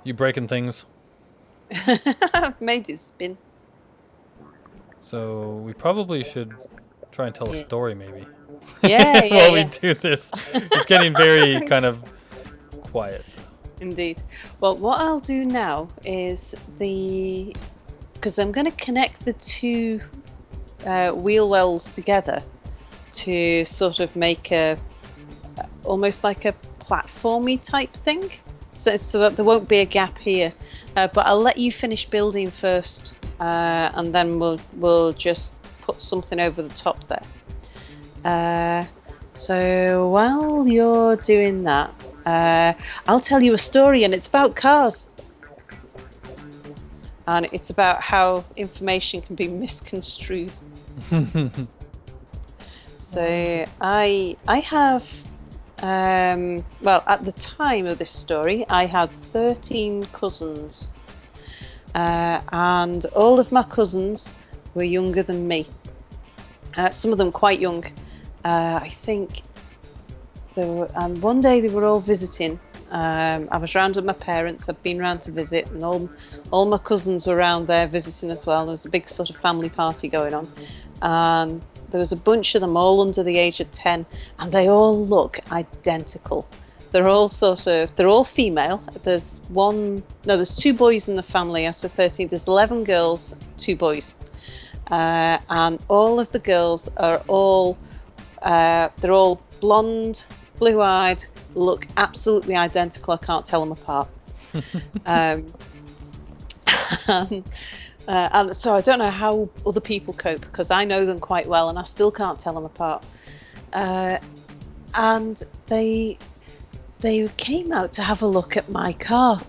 You breaking things? I've made it spin. So we probably should try and tell a Yeah. story, maybe. Yeah, yeah, While we yeah. do this, it's getting very kind of quiet. Indeed. Well, what I'll do now is because I'm going to connect the two wheel wells together to sort of make almost like a platformy type thing, so that there won't be a gap here. But I'll let you finish building first, and then we'll just put something over the top there. So while you're doing that, I'll tell you a story, and it's about cars. And it's about how information can be misconstrued. So I have, well, at the time of this story, I had 13 cousins. And all of my cousins were younger than me. Some of them quite young. I think and one day they were all visiting. I was round with my parents. I'd been round to visit, and all my cousins were around there visiting as well. There was a big sort of family party going on, and there was a bunch of them all under the age of 10, and they all look identical. They're all female. There's two boys in the family. So 13. There's 11 girls, 2 boys, and all of the girls are they're all blonde, blue-eyed, look absolutely identical. I can't tell them apart. And so I don't know how other people cope, because I know them quite well and I still can't tell them apart. And they came out to have a look at my car.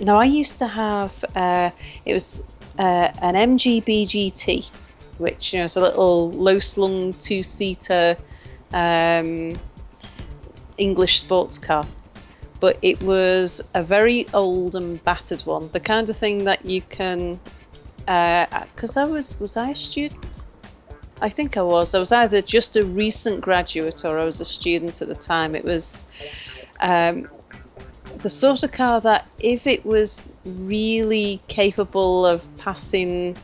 Now, I used to have it was an MG BGT, which is a little low-slung 2-seater English sports car, but it was a very old and battered one, the kind of thing that you can because was I a student? I think I was either just a recent graduate or I was a student at the time. It was the sort of car that if it was really capable of passing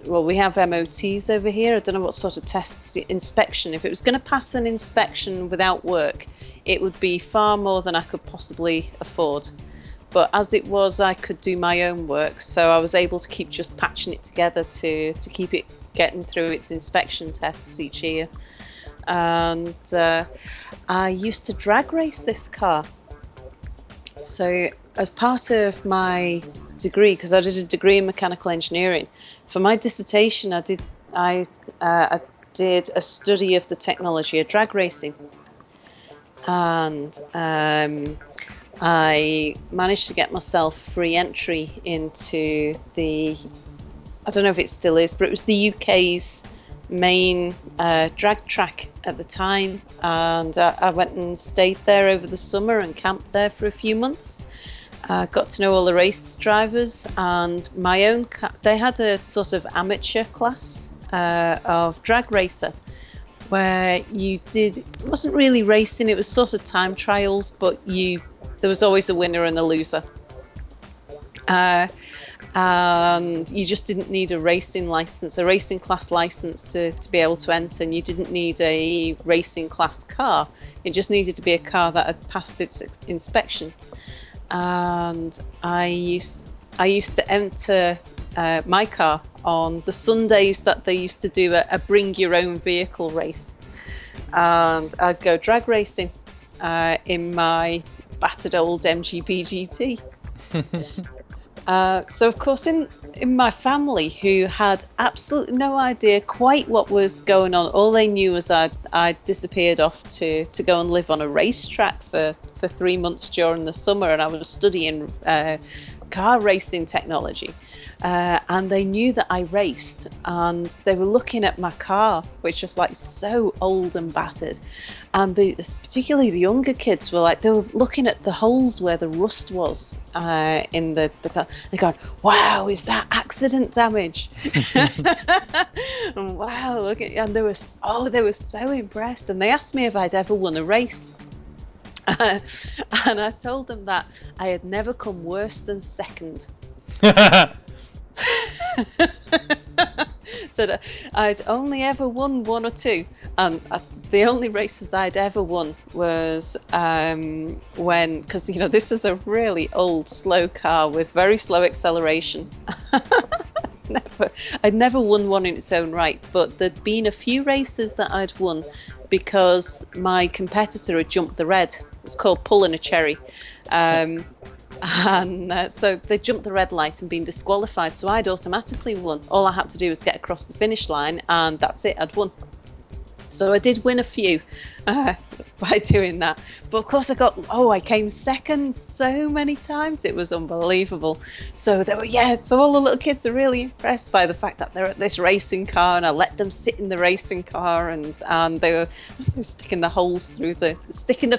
we have MOTs over here. I don't know what sort of tests, inspection. If it was going to pass an inspection without work, it would be far more than I could possibly afford. But as it was, I could do my own work, so I was able to keep just patching it together to keep it getting through its inspection tests each year. And I used to drag race this car. So as part of my degree, because I did a degree in mechanical engineering, for my dissertation I did a study of the technology of drag racing, and I managed to get myself free entry into I don't know if it still is, but it was the UK's main drag track at the time, and I went and stayed there over the summer and camped there for a few months. Got to know all the race drivers, and my own they had a sort of amateur class of drag racer, where it wasn't really racing, it was sort of time trials, but there was always a winner and a loser. And you just didn't need a racing class license to be able to enter, and you didn't need a racing class car. It just needed to be a car that had passed its inspection. And I used to enter my car on the Sundays that they used to do a bring your own vehicle race, and I'd go drag racing in my battered old MG BGT. So of course in my family, who had absolutely no idea quite what was going on, all they knew was I disappeared off to go and live on a racetrack for 3 months during the summer, and I was studying car racing technology, and they knew that I raced, and they were looking at my car, which was like so old and battered, and particularly the younger kids were looking at the holes where the rust was in the car. They're going, "Wow, is that accident damage?" And wow, look at, and they were so impressed, and they asked me if I'd ever won a race. And I told them that I had never come worse than second. Said I'd only ever won one or two, and the only races I'd ever won was when, because this is a really old, slow car with very slow acceleration. I'd never won one in its own right, but there'd been a few races that I'd won because my competitor had jumped the red. It was called pulling a cherry. And so they jumped the red light and been disqualified, so I'd automatically won. All I had to do was get across the finish line, and that's it, I'd won. So I did win a few by doing that. But of course I came second so many times, it was unbelievable. So so all the little kids are really impressed by the fact that they're at this racing car, and I let them sit in the racing car, and they were sticking the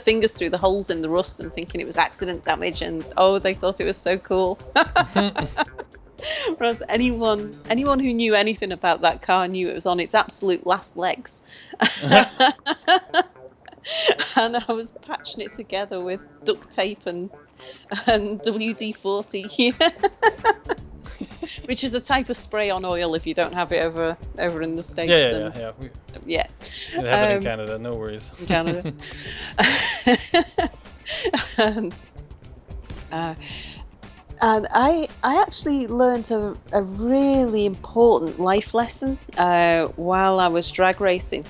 fingers through the holes in the rust and thinking it was accident damage, and they thought it was so cool. Whereas anyone who knew anything about that car knew it was on its absolute last legs. And I was patching it together with duct tape and WD-40, which is a type of spray-on oil if you don't have it over in the States. Yeah. We have it in Canada, no worries. In Canada. And I actually learned a really important life lesson while I was drag racing,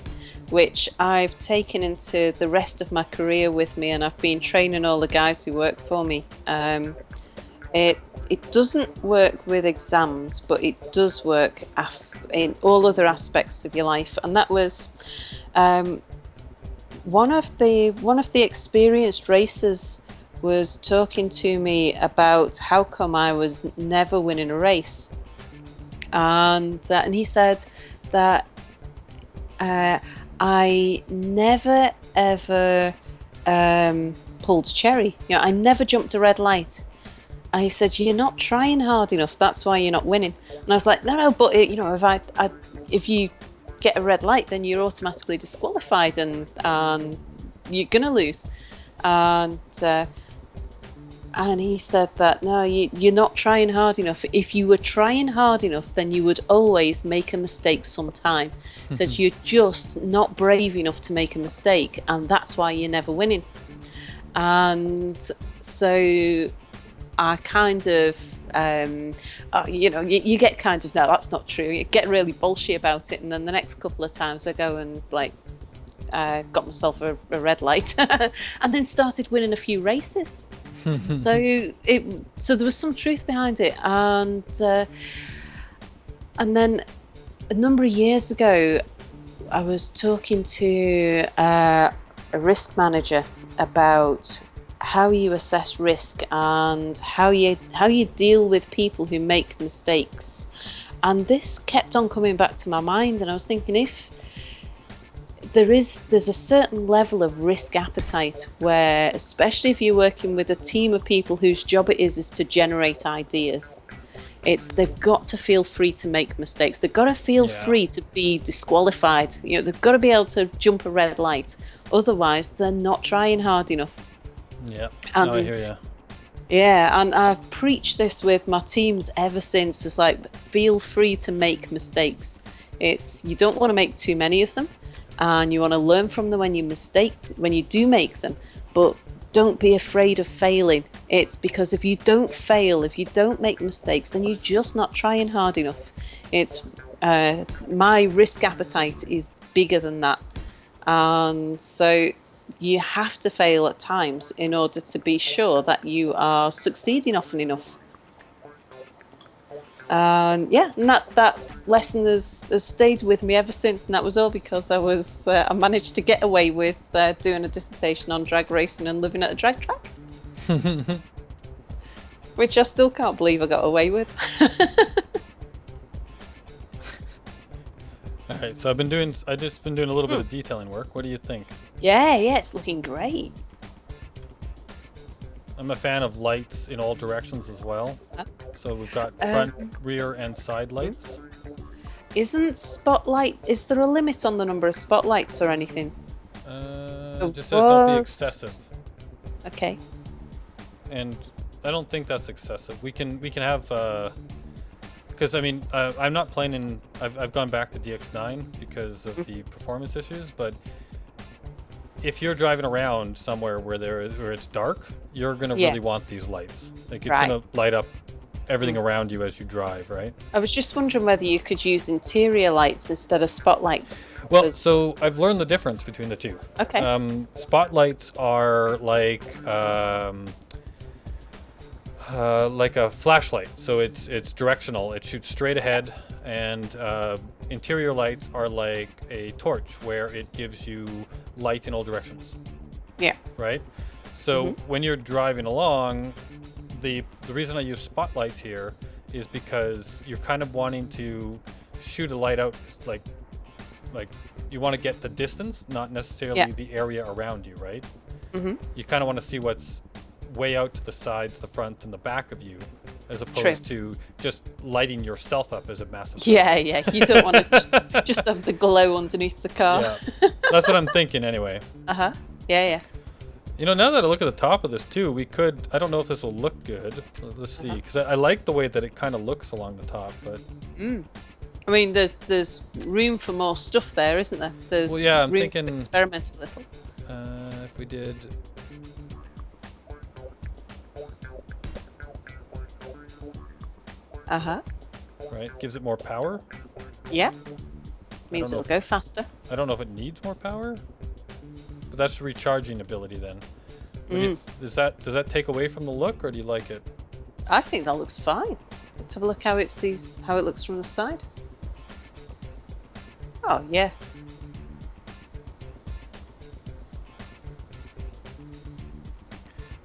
which I've taken into the rest of my career with me, and I've been training all the guys who work for me. It doesn't work with exams, but it does work in all other aspects of your life, and that was one of the experienced racers was talking to me about how come I was never winning a race, and he said that I never ever pulled cherry. I never jumped a red light. And he said, "You're not trying hard enough. That's why you're not winning." And I was like, "No, but if you get a red light, then you're automatically disqualified, and you're gonna lose." And he said that, "No, you're not trying hard enough. If you were trying hard enough, then you would always make a mistake sometime." He said, "You're just not brave enough to make a mistake, and that's why you're never winning." And so I kind of, you get kind of, no, that's not true. You get really bullshit about it, and then the next couple of times I go and got myself a red light, and then started winning a few races. So there was some truth behind it, and then a number of years ago, I was talking to a risk manager about how you assess risk and how you deal with people who make mistakes, and this kept on coming back to my mind, and I was thinking, if there's a certain level of risk appetite where, especially if you're working with a team of people whose job it is to generate ideas, they've got to feel free to make mistakes. They've got to feel free to be disqualified. They've got to be able to jump a red light. Otherwise, they're not trying hard enough. Yeah, I hear you. Yeah, and I've preached this with my teams ever since. It's like, feel free to make mistakes. You don't want to make too many of them, and you want to learn from them when you do make them, but don't be afraid of failing. It's because if you don't fail, if you don't make mistakes, then you're just not trying hard enough. My risk appetite is bigger than that, and so you have to fail at times in order to be sure that you are succeeding often enough. And that lesson has stayed with me ever since, and that was all because I managed to get away with doing a dissertation on drag racing and living at a drag track, which I still can't believe I got away with. Alright, so I've just been doing a little bit of detailing work. What do you think? Yeah, it's looking great. I'm a fan of lights in all directions as well. So we've got front, rear, and side lights. Is there a limit on the number of spotlights or anything? It just says don't be excessive. Okay. And I don't think that's excessive. We can have because I mean I'm not playing in. I've gone back to DX9 because of the performance issues. But if you're driving around somewhere where it's dark, you're gonna really want these lights. Like it's gonna light up everything around you as you drive, right? I was just wondering whether you could use interior lights instead of spotlights. Well, so I've learned the difference between the two. Okay. Spotlights are like a flashlight, so it's directional. It shoots straight ahead, and interior lights are like a torch, where it gives you light in all directions. Yeah. Right. So when you're driving along, the reason I use spotlights here is because you're kind of wanting to shoot a light out, like you want to get the distance, not necessarily the area around you, right? You kind of want to see what's way out to the sides, the front, and the back of you, as opposed to just lighting yourself up as a massive. Yeah. You don't want to just have the glow underneath the car. Yeah, that's what I'm thinking anyway. Yeah. You know, now that I look at the top of this too, we could. I don't know if this will look good. Let's see, because I like the way that it kind of looks along the top, but. I mean, there's room for more stuff there, isn't there? There's I'm room thinking to experiment a little. If we did. Right, gives it more power. Yeah. Means it'll go faster. I don't know if it needs more power, but that's recharging ability then. Does that take away from the look, or do you like it? I think that looks fine. Let's have a look how it looks from the side. Oh yeah.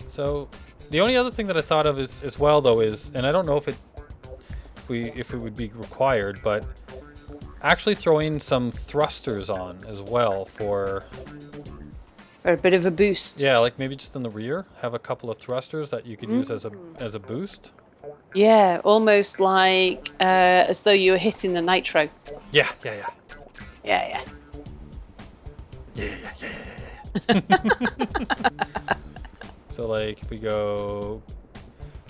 So the only other thing that I thought of is as well though is, and I don't know if it would be required, but actually throwing some thrusters on as well for a bit of a boost. Yeah, like maybe just in the rear, have a couple of thrusters that you could use as a boost. Yeah, almost like as though you were hitting the nitro. Yeah. So like if we go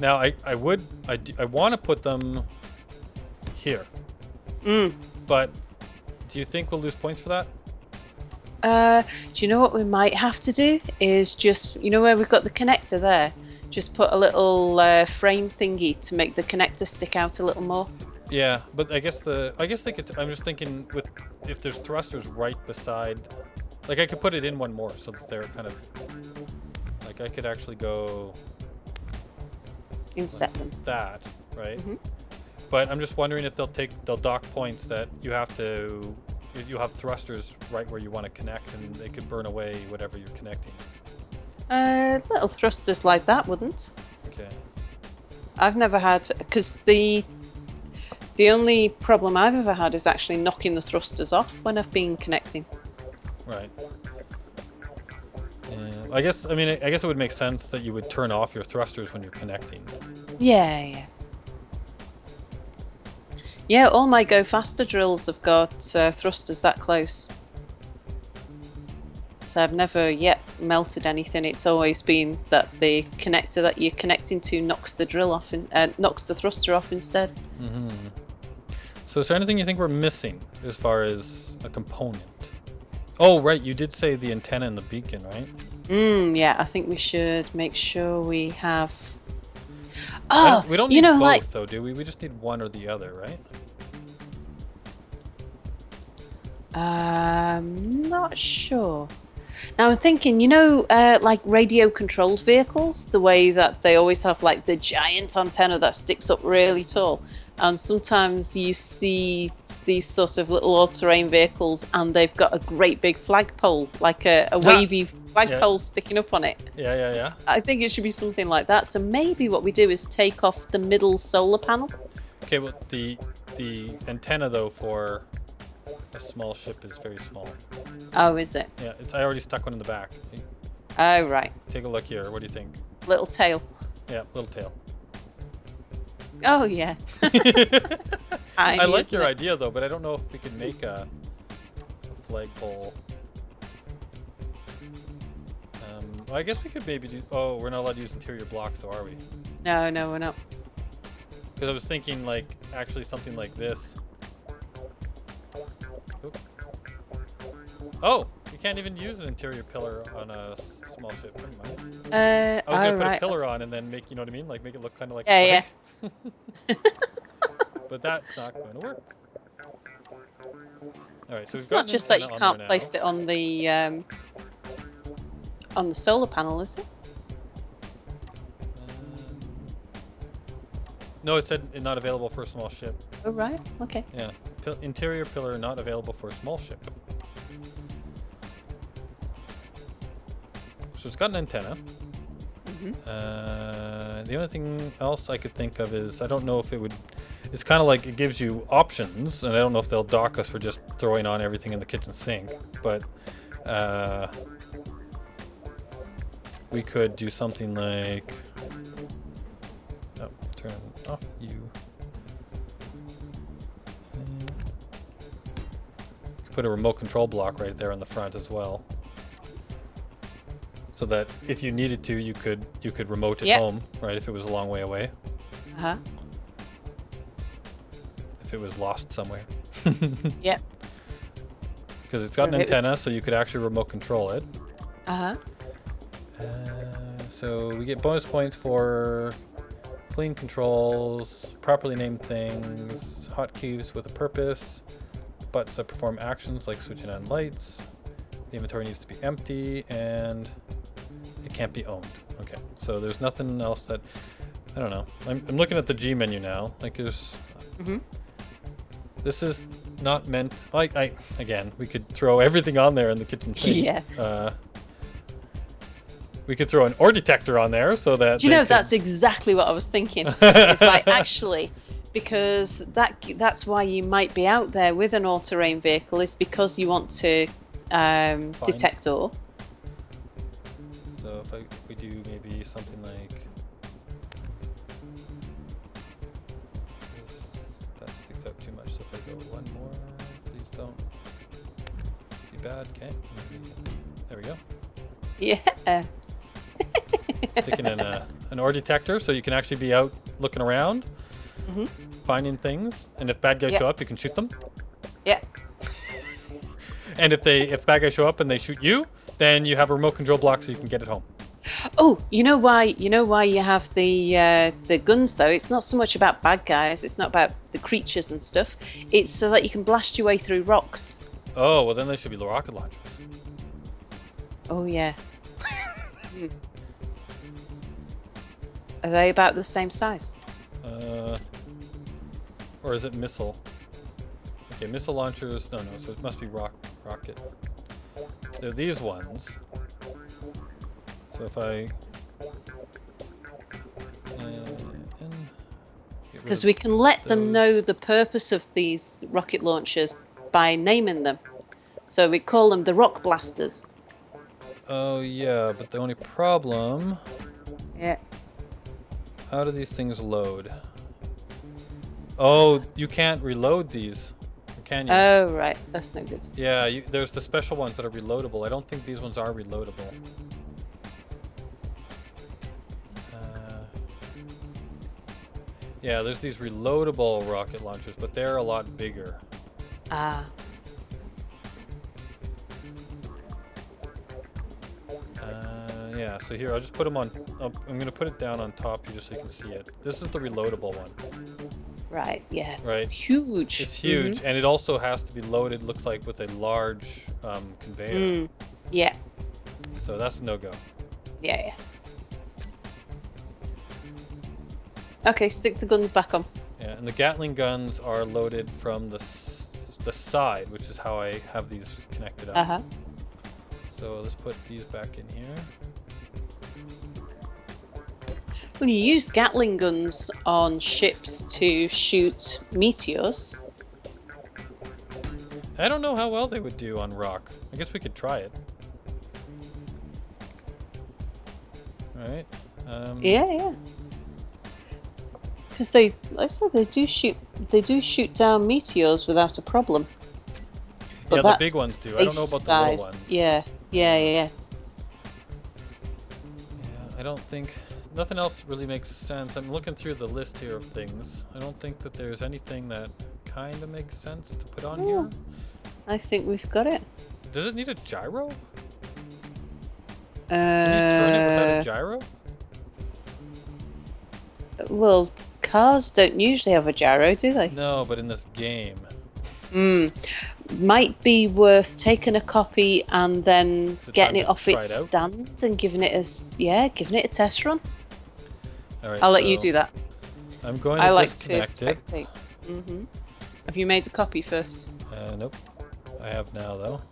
now, I want to put them here. But do you think we'll lose points for that? Do you know what we might have to do is just, you know where we've got the connector there, just put a little frame thingy to make the connector stick out a little more. Yeah, but I guess they could. I'm just thinking if there's thrusters right beside, like I could put it in one more so that they're kind of like I could actually go inset them. That right. But I'm just wondering if they'll dock points that you have thrusters right where you want to connect, and they could burn away whatever you're connecting. Little thrusters like that wouldn't. Okay. I've never had, because the only problem I've ever had is actually knocking the thrusters off when I've been connecting. Right. I guess it would make sense that you would turn off your thrusters when you're connecting. Yeah. Yeah, all my Go Faster drills have got thrusters that close. So I've never yet melted anything. It's always been that the connector that you're connecting to knocks the drill off and knocks the thruster off instead. So is there anything you think we're missing as far as a component? Oh, right, you did say the antenna and the beacon, right? Yeah, I think we should make sure we have... we don't need both, though, do we? We just need one or the other, right? Not sure. Now I'm thinking, like radio-controlled vehicles, the way that they always have like the giant antenna that sticks up really tall. And sometimes you see these sort of little all-terrain vehicles and they've got a great big flagpole, like a wavy flagpole sticking up on it. Yeah. I think it should be something like that. So maybe what we do is take off the middle solar panel. Okay, well, the antenna, though, for a small ship is very small. Oh, is it? Yeah, I already stuck one in the back. Oh, right. Take a look here. What do you think? Little tail. Yeah, little tail. Oh, yeah. I like your idea, though, but I don't know if we could make a flagpole. Well, I guess we could maybe do. Oh, we're not allowed to use interior blocks, though, are we? No, no, we're not. Because I was thinking, like, actually something like this. Oop. Oh, you can't even use an interior pillar on a small ship. Never mind. I was gonna put a pillar on and then make, you know what I mean? Like, make it look kind of like a flag. Yeah. But that's not going to work. All right, so It's we've got not an just that you antenna can't on place it on the solar panel, is it? No, it said not available for a small ship. Oh right, okay. Yeah, interior pillar not available for a small ship. So it's got an antenna. The only thing else I could think of is, I don't know if it would. It's kind of like it gives you options, and I don't know if they'll dock us for just throwing on everything in the kitchen sink, but we could do something like. Oh, turn off you. Put a remote control block right there on the front as well, so that if you needed to, you could remote it home, right? If it was a long way away. If it was lost somewhere. Yep. Because it's got an antenna, so you could actually remote control it. So we get bonus points for clean controls, properly named things, hotkeys with a purpose, buttons that perform actions like switching on lights. The inventory needs to be empty, and it can't be owned. Okay, so there's nothing else that, I don't know. I'm looking at the G menu now. Like there's, this is not meant. Again, we could throw everything on there in the kitchen sink. Yeah. We could throw an ore detector on there so that. Do you know, that's exactly what I was thinking. It's like, actually, because that's why you might be out there with an all-terrain vehicle, is because you want to detect ore. So if we do maybe something like this, that sticks out too much. So if I go one more, please don't be bad. Okay, there we go. Yeah. Sticking in an ore detector, so you can actually be out looking around, finding things, and if bad guys show up, you can shoot them. Yeah. And if bad guys show up and they shoot you, then you have a remote control block so you can get it home. Oh, you know why you have the guns though? It's not so much about bad guys. It's not about the creatures and stuff. It's so that you can blast your way through rocks. Oh, well then they should be rocket launchers. Oh yeah. Are they about the same size? Or is it missile? Okay, missile launchers. No, so it must be rocket. They're these ones. So if I because we can let them know the purpose of these rocket launchers by naming them. So we call them the rock blasters. Oh yeah, but the only problem. Yeah. How do these things load? Oh, you can't reload these, can you? Oh right, that's no good. Yeah, there's the special ones that are reloadable. I don't think these ones are reloadable. Yeah, there's these reloadable rocket launchers, but they're a lot bigger. Ah. Yeah, so here, I'll just put them on. I'm going to put it down on top here just so you can see it. This is the reloadable one. Right, yeah. Right. Huge. It's huge, and it also has to be loaded, looks like, with a large conveyor. Yeah. So that's a no-go. Yeah. Okay, stick the guns back on. Yeah, and the Gatling guns are loaded from the side, which is how I have these connected up. So let's put these back in here. Well, you use Gatling guns on ships to shoot meteors. I don't know how well they would do on rock. I guess we could try it. All right. Yeah. Because like I said, they do shoot down meteors without a problem. But yeah, the big ones do. I don't know about the little ones. Yeah. I don't think nothing else really makes sense. I'm looking through the list here of things. I don't think that there's anything that kind of makes sense to put on here. I think we've got it. Does it need a gyro? Can you turn it without a gyro? Well, cars don't usually have a gyro, do they? No, but in this game. Might be worth taking a copy and then getting it off its out? stand and giving it a test run. All right, I'll let you do that. I'm going to I like to disconnect it. spectate. Have you made a copy first? Nope. I have now though.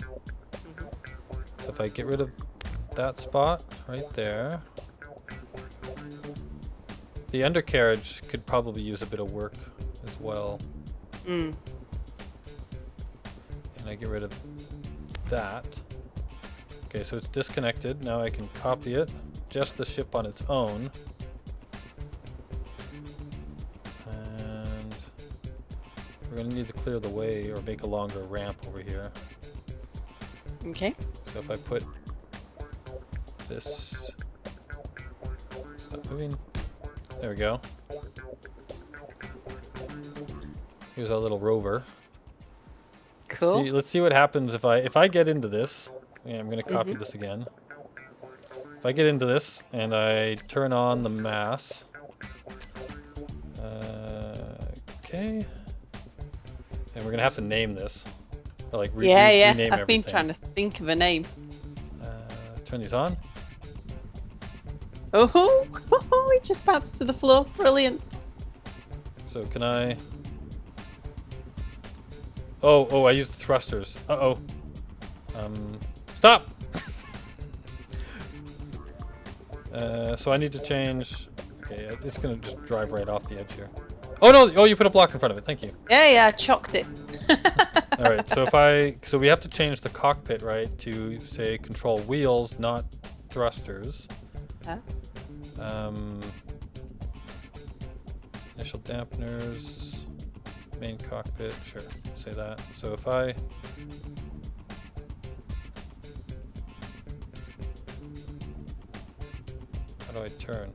So if I get rid of that spot right there, the undercarriage could probably use a bit of work as well. And I get rid of that. Okay, so it's disconnected. Now I can copy it, just the ship on its own. And we're gonna need to clear the way or make a longer ramp over here. Okay. So if I put this, stop moving. There we go. Here's our little rover. Cool. Let's see what happens if I get into this. Yeah, I'm gonna copy this again. If I get into this and I turn on the mass. Okay. And we're gonna have to name this. Or like rename I've everything. been trying to think of a name. Turn these on. Oh, it just bounced to the floor. Brilliant. So can I? Oh, I used the thrusters. Uh-oh. Stop! So I need to change. Okay, it's gonna just drive right off the edge here. Oh no! Oh, you put a block in front of it. Thank you. Yeah, I chocked it. All right. So we have to change the cockpit, right, to say control wheels, not thrusters. Huh? Initial dampeners, main cockpit. Sure, say that. So if I how do I turn?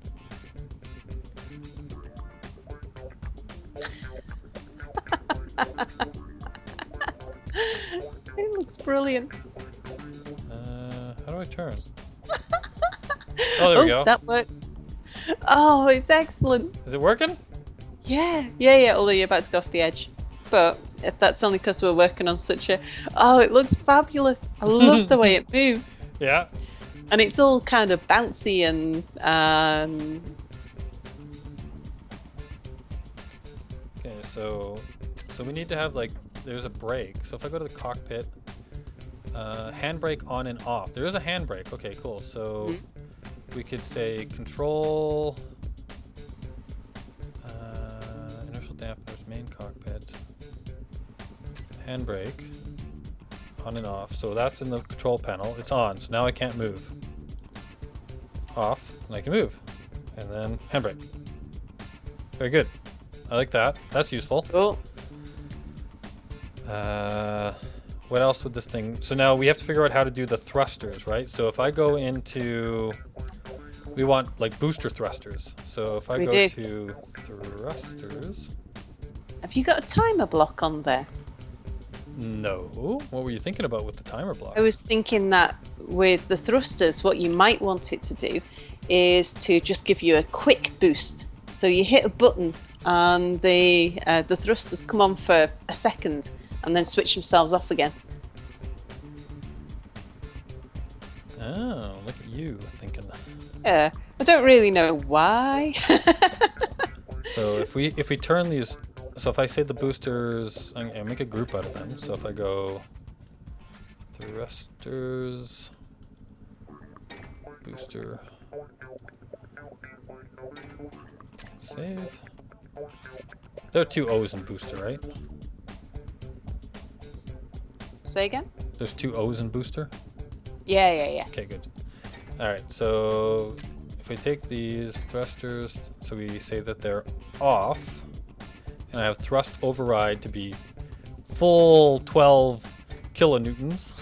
It looks brilliant. How do I turn? Oh, there we go. That works. Oh, it's excellent. Is it working? Yeah. Although you're about to go off the edge, but that's only because we're working on such a. Oh, it looks fabulous. I love the way it moves. Yeah. And it's all kind of bouncy and. Okay, so we need to have like there's a brake. So if I go to the cockpit, handbrake on and off. There is a handbrake. Okay, cool. So we could say control inertial dampeners, main cockpit, handbrake on and off. So that's in the control panel. It's on. So now I can't move. Off, and I can move, and then handbrake. Very good. I like that. That's useful. Cool. What else with this thing? So now we have to figure out how to do the thrusters, right? So if I go into, we want like booster thrusters. So if I go to thrusters. Have you got a timer block on there? No. What were you thinking about with the timer block? I was thinking that with the thrusters, what you might want it to do is to just give you a quick boost. So you hit a button and the thrusters come on for a second and then switch themselves off again. Oh, look at you thinking. I don't really know why. So if we turn these, so if I say the boosters, I make a group out of them. So if I go thrusters, booster, save. There are two O's in booster, right? Say again? There's two O's in booster? Yeah. Okay, good. All right, so if we take these thrusters, so we say that they're off, and I have thrust override to be full 12 kilonewtons.